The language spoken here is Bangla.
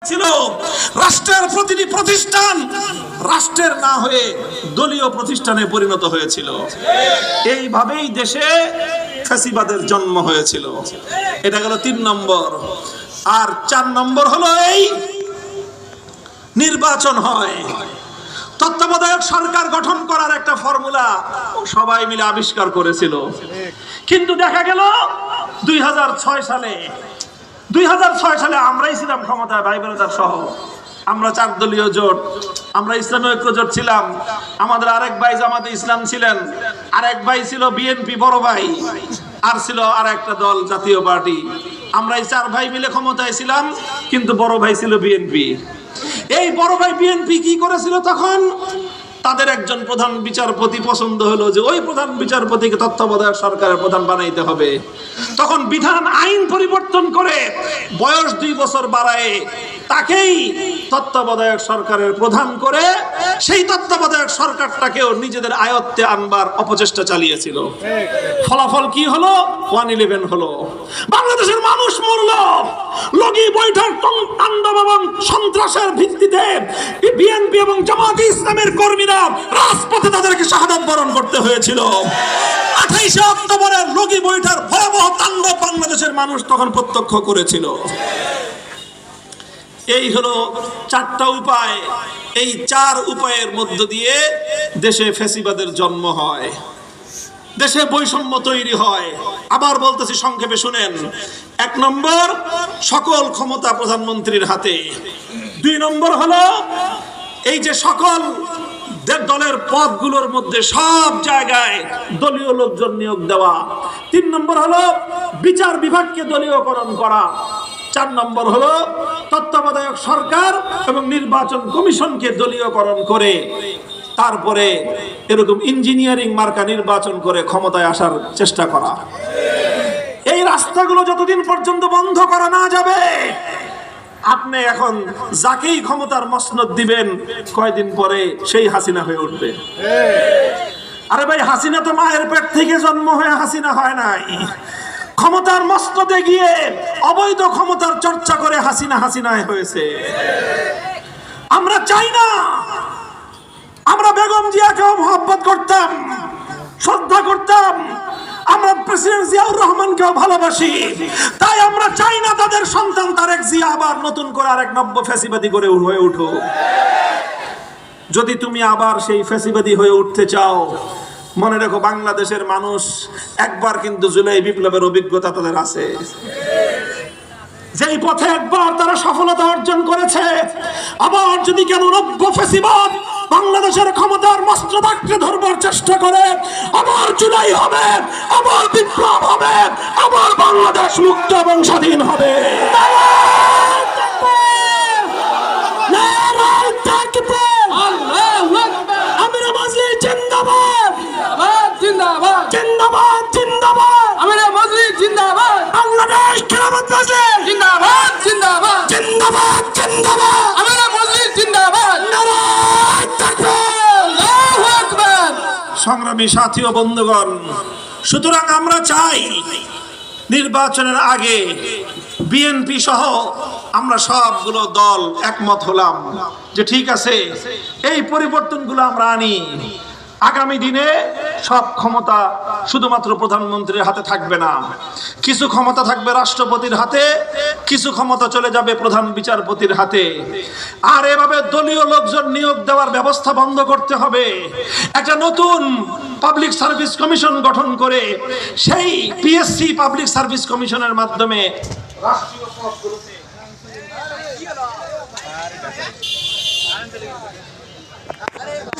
ছিল রাষ্ট্রের প্রতিটি প্রতিষ্ঠান রাষ্ট্রের না হয়ে দলীয় প্রতিষ্ঠানে পরিণত হয়েছিল। এইভাবেই দেশে ফ্যাসিবাদের জন্ম হয়েছিল। এটা গেল ৩ নম্বর। আর ৪ নম্বর হলো এই নির্বাচন হয়। তত্ত্বাবধায়ক সরকার গঠন করার একটা ফর্মুলা সবাই মিলে আবিষ্কার করেছিল, কিন্তু দেখা গেল 2006 সালে আমরাই ছিলাম ক্ষমতায়, ভাই বোনেরা সহ। আমরা 4 দলীয় জোট, আমরা ইসলামী ঐক্য জোট ছিলাম, আমাদের আরেক ভাই জামাতে ইসলাম ছিলেন, আরেক ভাই ছিল বিএনপি বড় ভাই, আর ছিল আর একটা দল জাতীয় পার্টি। আমরা এই 4 ভাই মিলে ক্ষমতায় ছিলাম, কিন্তু বড় ভাই ছিল বিএনপি। এই বড় ভাই বিএনপি কি করেছিল তখন? তাদের একজন প্রধান বিচারপতি পছন্দ হলো যে ওই প্রধান বিচারপতিকে তত্ত্বাবধায়ক সরকারের প্রধান বানাইতে হবে। তখন বিধান আইন পরিবর্তন করে বয়স 2 বছর বাড়ায় তাকেই তত্ত্বাবধায়ক সরকারের প্রধান করে সেই তত্ত্বাবধায়ক সরকারটাকেও নিজেদের আয়ত্তে আনবার অপচেষ্টা চালিয়েছিল। ফলাফল কি হলো? 111 হলো। বাংলাদেশের মানুষ মরল। লগি বৈঠক তাণ্ডব এবং সন্ত্রাসের ভিত্তিতে বিএনপি এবং জামাতে ইসলামের কর্মীরা রাজপথে তাদেরকে শাহাদাত বরণ করতে হয়েছিল। 28 অক্টোবরের লগি বৈঠক ভয়াবহ তাণ্ডব বাংলাদেশের মানুষ তখন প্রত্যক্ষ করেছিল। এই হলো 4টা উপায়। এই 4 উপায়ের মধ্য দিয়ে দেশে ফ্যাসিবাদের জন্ম হয়, দেশে বৈষম্য তৈরি হয়। আবার বলতেছি, সংক্ষেপে শুনেন। 1 নম্বর, সকল ক্ষমতা প্রধানমন্ত্রীর হাতে। 2 নম্বর হলো এই যে সকল দলের পদগুলোর মধ্যে সব জায়গায় দলীয় লোকজন নিয়োগ দেওয়া। 3 নম্বর হলো বিচার বিভাগকে দলীয়করণ করা। 4 নম্বর হলো তত্ত্বাবধায়ক সরকার এবং নির্বাচন কমিশনকে দলীয়করণ করে তারপরে এরকম ইঞ্জিনিয়ারিং মার্কা নির্বাচন করে ক্ষমতায় আসার চেষ্টা করা। এই রাস্তাগুলো যতদিন পর্যন্ত বন্ধ করা না যাবে, আপনি এখন যাকেই ক্ষমতার মসনদ দিবেন কয়দিন পরে সেই হাসিনা হয়ে উঠবে। আরে ভাই, হাসিনা তো মায়ের পেট থেকে জন্ম হয়ে হাসিনা হয় নাই। ক্ষমতার মসনদে গিয়ে অবৈধ ক্ষমতার চর্চা করে হাসিনায় হয়েছে। আমরা চাই না। আমরা বেগম জিয়াকেও মহব্বত করতাম, শ্রদ্ধা করতাম, আমরা প্রেসিডেন্ট জিয়াউর রহমানকেও ভালোবাসি। তাই আমরা চাই না তাদের সন্তান তারেক জিয়া আবার নতুন করে আরেক নব্য ফ্যাসিবাদী করে হয়ে উঠুক। যদি তুমি আবার সেই ফ্যাসিবাদী হয়ে উঠতে চাও, মনে রেখো বাংলাদেশের মানুষ একবার কিন্তু জুলাই বিপ্লবের অভিজ্ঞতা তাদের আছে। যেই পথে একবার তারা সফলতা অর্জন করেছে, আবার যদি কেন নব্য ফ্যাসিবাদ বাংলাদেশের ক্ষমতার মসনদ আঁকড়ে ধরবার চেষ্টা করে, আবার জুলাই হবে, আবার বিপ্লব হবে, আবার বাংলাদেশ মুক্ত এবং স্বাধীন হবে। আমিরা মজলিস জিন্দাবাদ, জিন্দাবাদ, জিন্দাবাদ, জিন্দাবাদ। আমিরা মজলিস জিন্দাবাদ। বাংলাদেশ খেলাফত মজলিস জিন্দাবাদ, জিন্দাবাদ, জিন্দাবাদ, জিন্দাবাদ। আমিরা মজলিস জিন্দাবাদ। নারায়ে তাকবীর, আল্লাহু আকবার। সংগ্রামী সাথী ও বন্ধুগণ, সুতরাং আমরা চাই নির্বাচনের আগে বিএনপি সহ আমরা সবগুলো দল একমত হলাম যে ঠিক আছে, এই পরিবর্তনগুলো আমরা আনি। আগামী দিনে সব ক্ষমতা শুধুমাত্র প্রধানমন্ত্রীর হাতে থাকবে না, কিছু ক্ষমতা থাকবে রাষ্ট্রপতির হাতে, কিছু ক্ষমতা চলে যাবে প্রধান বিচারপতির হাতে। আর এভাবে দলীয় লোকজন নিয়োগ দেওয়ার ব্যবস্থা বন্ধ করতে হবে। একটা নতুন পাবলিক সার্ভিস কমিশন গঠন করে সেই পিএসসি পাবলিক সার্ভিস কমিশনের মাধ্যমে রাষ্ট্রীয় পদগুলোতে